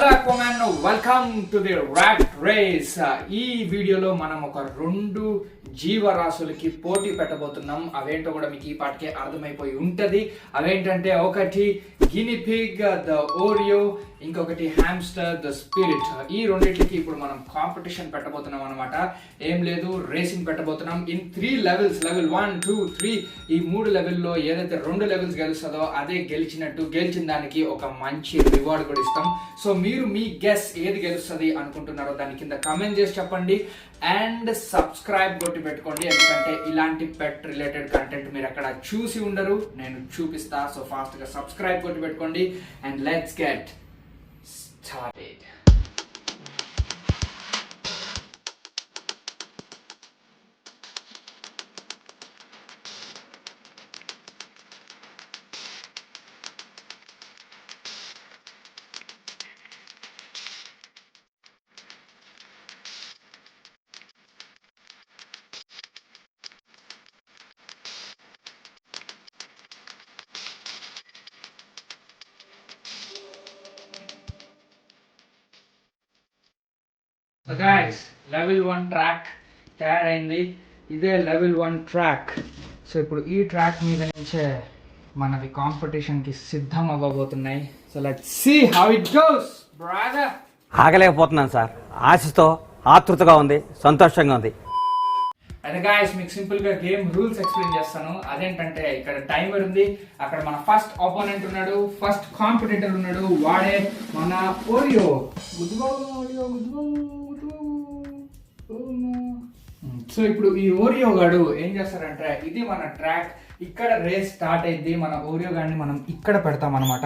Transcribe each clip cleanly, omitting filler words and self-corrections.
Hello Aquaman, welcome to the rat race. ఈ వీడియోలో మనం ఒక రెండు జీవరాశులకి పోటీ పెట్టబోతున్నాం. అవేంటో కూడా మీకు ఈ పాటికే అర్థమైపోయి ఉంటది. అవేంటంటే ఒకటి గిని పిగ్ ద ఓరియో, ఇంకొకటి హ్యామ్స్టర్ ద స్పిరిట్. ఈ రెండింటికి ఇప్పుడు మనం కాంపిటీషన్ పెట్టబోతున్నాం అనమాట. ఏం లేదు, రేసింగ్ పెట్టబోతున్నాం ఇన్ 3 లెవెల్స్. లెవెల్ 1, 2, 3 ఈ 3 లెవెల్లో ఏదైతే 2 లెవెల్స్ గెలుస్తుందో అదే గెలిచినట్టు. గెలిచిన దానికి ఒక మంచి రివార్డ్ కూడా ఇస్తాం. సో మీరు మీ గెస్ ఏది గెలుస్తుంది అనుకుంటున్నారో దాని కింద కమెంట్ చేసి చెప్పండి. అండ్ సబ్స్క్రైబ్ కొట్టి పెట్టుకోండి, ఎందుకంటే ఇలాంటి పెట్ రిలేటెడ్ కంటెంట్ మీరు అక్కడ చూసి ఉండరు, నేను చూపిస్తా. సో ఫాస్ట్ గా సబ్స్క్రైబ్ కొట్టి పెట్టుకోండి and let's get started. So guys, level 1 track తయారైంది. ఇదే లెవెల్ 1 ట్రాక్. సో ఇప్పుడు ఈ ట్రాక్ మీద నుంచే మనవి కాంపిటీషన్కి సిద్ధం అవ్వబోతున్నాయి. So let's see how it goes brother. ఆగలేకపోతున్నాను సార్, ఆశతో ఆతృతగా ఉంది, సంతోషంగా ఉంది. అయితే గాయస్, మీకు సింపుల్ గా గేమ్ రూల్స్ ఎక్స్ప్లెయిన్ చేస్తాను. అదేంటంటే ఇక్కడ టైమర్ ఉంది, అక్కడ మన ఫస్ట్ ఆపోనెంట్ ఉన్నాడు, ఫస్ట్ కాంపిటీటర్ ఉన్నాడు, వాడే మన ఓరియో. సో ఇప్పుడు ఈ ఓరియో గాడు ఏం చేస్తారంటే, ఇది మన ట్రాక్, ఇక్కడ రేస్ స్టార్ట్ అయింది. మన ఓరియో గాడిని మనం ఇక్కడ పెడతాం అనమాట.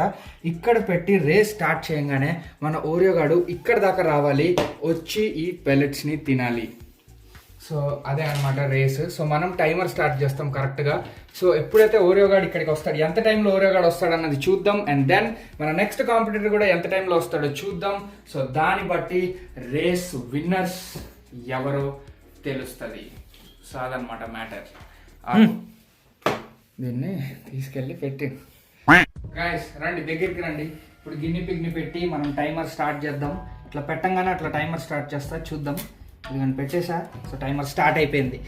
ఇక్కడ పెట్టి రేస్ స్టార్ట్ చేయగానే మన ఓరియో గాడు ఇక్కడ దాకా రావాలి, వచ్చి ఈ పెల్లెట్స్ ని తినాలి. సో అదే అనమాట రేస్. సో మనం టైమర్ స్టార్ట్ చేస్తాం కరెక్ట్గా. సో ఎప్పుడైతే ఓరియో గాడు ఇక్కడికి వస్తాడు, ఎంత టైంలో ఓరియో గాడు వస్తాడు అన్నది చూద్దాం. అండ్ దెన్ మన నెక్స్ట్ కాంపిటీటర్ కూడా ఎంత టైంలో వస్తాడో చూద్దాం. సో దాన్ని బట్టి రేస్ విన్నర్స్ ఎవరో తెలుస్తుంది. సో అదనమాట మ్యాటర్. దీన్ని తీసుకెళ్ళి పెట్టి గాయస్ రండి, దగ్గరికి రండి. ఇప్పుడు గిన్ని పిగ్ని పెట్టి మనం టైమర్ స్టార్ట్ చేద్దాం. ఇట్లా పెట్టంగానే అట్లా టైమర్ స్టార్ట్ చేస్తా, చూద్దాం. ఇది కానీ పెట్టేసా. సో టైమర్ స్టార్ట్ అయిపోయింది.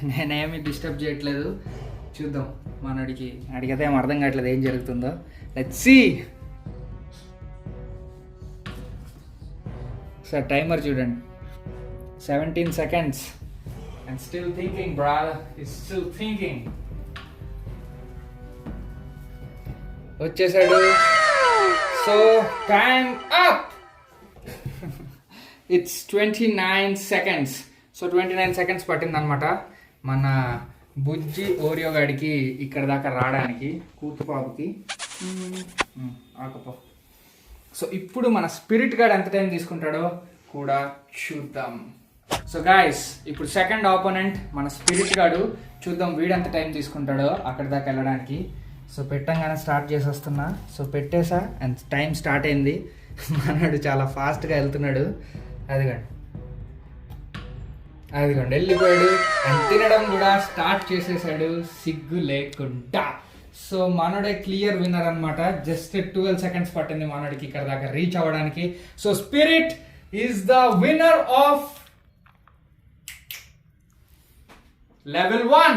నేనేమి డిస్టర్బ్ చేయట్లేదు, చూద్దాం. మనడికి అడిగితే ఏం అర్థం కావట్లేదు ఏం జరుగుతుందో. Let's see. సార్ టైమర్ చూడండి, 17 seconds. And still thinking, brother. He's still thinking. వచ్చేసాడు. So time up. It's 29 seconds. So 29 seconds పట్టిందనమాట మన బుజ్జి ఓరియో గాడికి ఇక్కడ దాకా రావడానికి, కూతుపాపుకి ఆకపో. సో ఇప్పుడు మన స్పిరిట్ గాడు ఎంత టైం తీసుకుంటాడో కూడా చూద్దాం. సో గాయస్, ఇప్పుడు సెకండ్ ఆపోనెంట్ మన స్పిరిట్ గాడు. చూద్దాం వీడు ఎంత టైం తీసుకుంటాడో అక్కడ దాకా వెళ్ళడానికి. సో పెట్టంగానే స్టార్ట్ చేసేస్తున్నా. సో పెట్టేసా అండ్ టైం స్టార్ట్ అయింది. మనడు చాలా ఫాస్ట్గా వెళ్తున్నాడు. అదిగోండి వెళ్ళిపోయాడు. అండ్ తినడం కూడా స్టార్ట్ చేసేసాడు సిగ్గు లేకుండా. సో మనడే క్లియర్ విన్నర్ అనమాట. జస్ట్ 12 seconds పట్టింది మనడికి ఇక్కడ దాకా రీచ్ అవ్వడానికి. So spirit is the winner of level 1.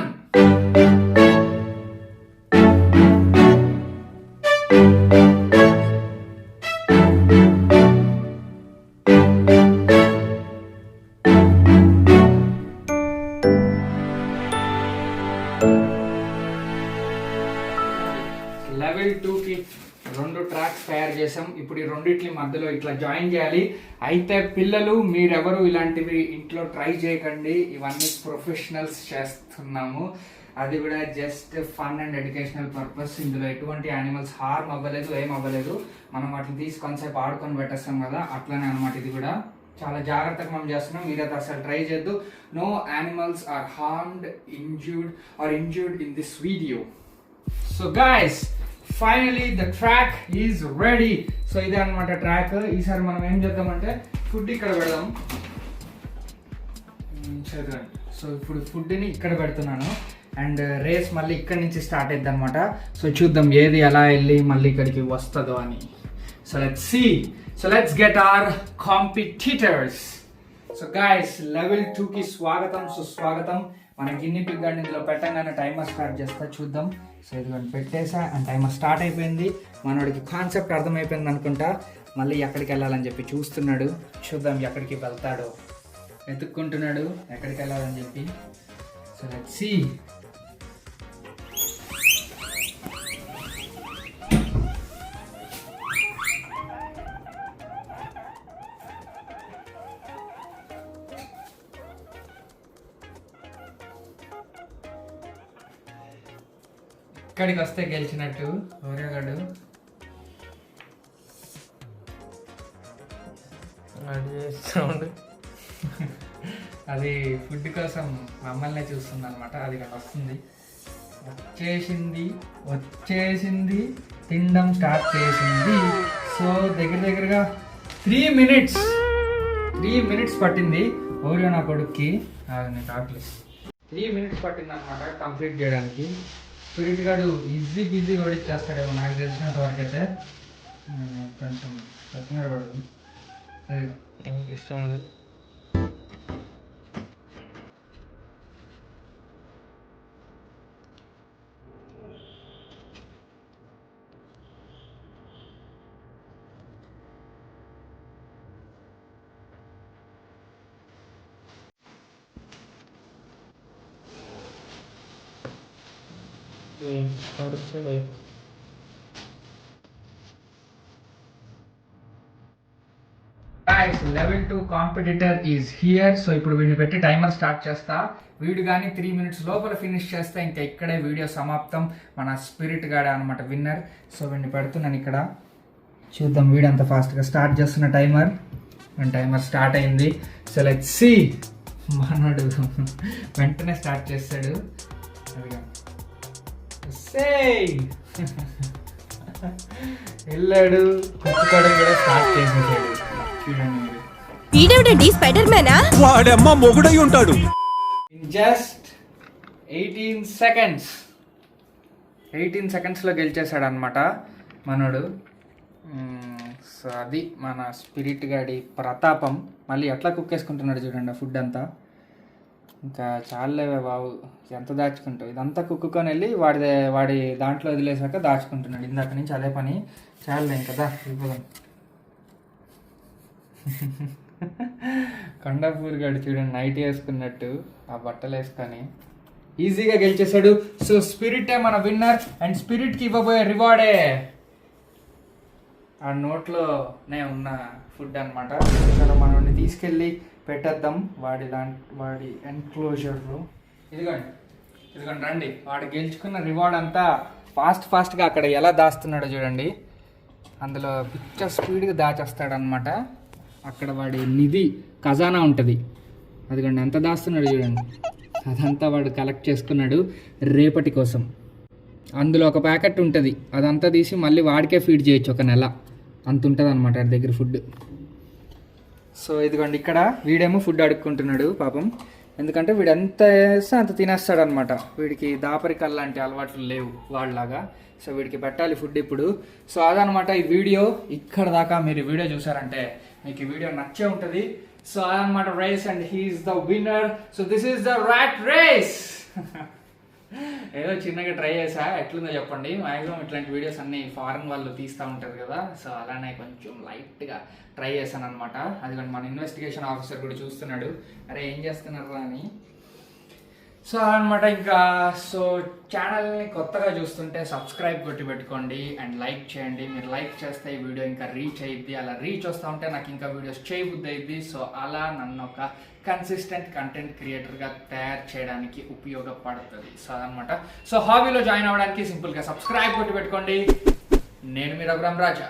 Level 2కి 2 ట్రాక్స్ తయారు చేసాం. ఇప్పుడు ఈ రెండిట్ల మధ్యలో ఇట్లా జాయిన్ చేయాలి. అయితే పిల్లలు, మీరెవరు ఇలాంటివి ఇంట్లో ట్రై చేయకండి. ఇవన్నీ ప్రొఫెషనల్స్ చేస్తున్నాము. అది కూడా just fun and educational purpose. ఇందులో ఎటువంటి యానిమల్స్ హార్మ్ అవ్వలేదు, ఏం అవ్వలేదు. మనం వాటిని తీసి కొంతసేపు ఆడుకొని పెట్టేస్తాం కదా, అట్లానే అనమాట. ఇది కూడా చాలా జాగ్రత్తగా మనం చేస్తున్నాం. మీరైతే అసలు ట్రై చేయొద్దు. No animals are harmed, injured in this video. So guys, finally the track is ready. So ఇదే అనమాట ట్రాక్. ఈసారి మనం ఏం చేద్దామంటే ఫుడ్ ఇక్కడ పెడదాం. చదవండి. సో ఇప్పుడు ఫుడ్ని ఇక్కడ పెడుతున్నాను. అండ్ రేస్ మళ్ళీ ఇక్కడి నుంచి స్టార్ట్ అవుతుంది అనమాట. సో చూద్దాం ఏది ఎలా వెళ్ళి మళ్ళీ ఇక్కడికి వస్తుందో అని. So let's see. So let's get our competitors. So guys, level 2 కి స్వాగతం సుస్వాగతం. మన గిన్ని పిగ్ గార్డ్ ఇందులో పెట్టగానే టైమర్ స్టార్ట్ చేస్తా చూద్దాం. సో ఇదిగోండి పెట్టేసా అండ్ టైమర్ స్టార్ట్ అయిపోయింది. మనోడికి కాన్సెప్ట్ అర్థమైపోయింది అనుకుంటా. మళ్ళీ ఎక్కడికి వెళ్ళాలని చెప్పి చూస్తున్నాడు. చూద్దాం ఎక్కడికి వెళ్తాడో. వెతుక్కుంటున్నాడు ఎక్కడికి వెళ్ళాలని చెప్పి. So let's see. ఇక్కడికి వస్తే గెలిచినట్టు ఓరేగాడు. అది ఫుడ్ కోసం మమ్మల్ని చూస్తుంది అనమాట. అది ఇక్కడ వస్తుంది, వచ్చేసింది తినడం స్టార్ట్ చేసింది. సో దగ్గరగా 3 minutes పట్టింది ఓరియో నా కొడుక్కి. నీకు ఆకలి 3 minutes పట్టింది అనమాట కంప్లీట్ చేయడానికి. స్పిరిట్ గాడు బిజీ ఓడిచ్చేస్తాడేమో నాకు తెలిసినంత వరకు అయితే. కొంచెం ప్రతిమీద పడదు ఇష్టం ఉంది. Level 2 competitor is here. So ఇప్పుడు వీడిని పెట్టి టైమర్ స్టార్ట్ చేస్తా. వీడు కానీ 3 minutes లోపల ఫినిష్ చేస్తే ఇంకా ఇక్కడే వీడియో సమాప్తం. మన స్పిరిట్ గాడే అనమాట విన్నర్. సో వీడిని పెడుతున్నాను ఇక్కడ. చూద్దాం వీడు అంత ఫాస్ట్గా స్టార్ట్ చేస్తున్న టైమర్. టైమర్ స్టార్ట్ అయింది. So let's see. మనోడు వెంటనే స్టార్ట్ చేస్తాడు. వెళ్ళాడు కుట్టుకోవడం కూడా స్టార్ట్ చేసేసాడు. ఈడెవడండి స్పైడర్ మ్యానా? వాడమ్మ మొగుడై ఉంటాడు. ఇన్ జస్ట్ 18 seconds లో గెలిచేశాడు అనమాట మనోడు. సో అది మన స్పిరిట్ గాడి ప్రతాపం. మళ్ళీ ఎట్లా కుక్ వేసుకుంటున్నాడు చూడండి ఫుడ్ అంతా. ఇంకా చాలేవే బాబు, ఎంత దాచుకుంటావు. ఇదంతా కుక్కుకొని వెళ్ళి వాడి దాంట్లో వదిలేసాక దాచుకుంటున్నాడు. ఇందాక నుంచి అదే పని. చాలే కదా ఇవ్వదాం. కొండాపూర్ గాడు చూడండి నైట్ వేసుకున్నట్టు ఆ బట్టలు వేసుకొని ఈజీగా గెలిచేశాడు. సో స్పిరిటే మన విన్నర్. అండ్ స్పిరిట్కి ఇవ్వబోయే రివార్డే ఆ నోట్లోనే ఉన్న ఫుడ్ అనమాట. సరే మనల్ని తీసుకెళ్ళి పెట్టేద్దాం వాడి ఎన్క్లోజర్లో. ఇదిగోండి రండి. వాడు గెలుచుకున్న రివార్డ్ అంతా ఫాస్ట్గా అక్కడ ఎలా దాస్తున్నాడో చూడండి. అందులో పిక్చర్ స్పీడ్గా దాచేస్తాడనమాట. అక్కడ వాడి నిధి ఖజానా ఉంటుంది. అదిగోండి ఎంత దాస్తున్నాడు చూడండి. అదంతా వాడు కలెక్ట్ చేసుకున్నాడు రేపటి కోసం. అందులో ఒక ప్యాకెట్ ఉంటుంది, అదంతా తీసి మళ్ళీ వాడికే ఫీడ్ చేయొచ్చు 1 నెల. అంత ఉంటుంది అనమాట వాడి దగ్గర ఫుడ్. సో ఇదిగోండి ఇక్కడ వీడేమో ఫుడ్ అడుక్కుంటున్నాడు పాపం. ఎందుకంటే వీడు ఎంత వేస్తే అంత తినేస్తాడు అనమాట. వీడికి దాపరికల్ లాంటి అలవాట్లు లేవు వాళ్ళలాగా. సో వీడికి పెట్టాలి ఫుడ్ ఇప్పుడు. సో అదనమాట ఈ వీడియో. ఇక్కడ దాకా మీరు ఈ వీడియో చూసారంటే మీకు ఈ వీడియో నచ్చే ఉంటుంది. సో అదనమాట race and he is the winner. So this is the rat race. ఏదో చిన్నగా ట్రై చేసా, ఎట్లుందో చెప్పండి. మ్యాక్సిమం ఇట్లాంటి వీడియోస్ అన్ని ఫారెన్ వాళ్ళు తీస్తూ ఉంటారు కదా. సో అలానే కొంచెం లైట్గా ట్రై చేశాను అనమాట. అది కానీ మన ఇన్వెస్టిగేషన్ ఆఫీసర్ కూడా చూస్తున్నాడు, అరే ఏం చేస్తున్నారు అని. సో అనమాట ఇంకా. సో ఛానల్ని కొత్తగా చూస్తుంటే సబ్స్క్రైబ్ కొట్టి పెట్టుకోండి అండ్ లైక్ చేయండి. మీరు లైక్ చేస్తే ఈ వీడియో ఇంకా రీచ్ అయ్యిద్ది. అలా రీచ్ వస్తూ ఉంటే నాకు ఇంకా వీడియోస్ చేయబుద్ధి అయ్యిద్ది. సో అలా నన్ను ఒక కన్సిస్టెంట్ కంటెంట్ క్రియేటర్గా తయారు చేయడానికి ఉపయోగపడుతుంది. సో అదనమాట. సో హాబీలో జాయిన్ అవ్వడానికి సింపుల్గా సబ్స్క్రైబ్ కొట్టి పెట్టుకోండి. నేను మీ రఘురామ్ రాజా.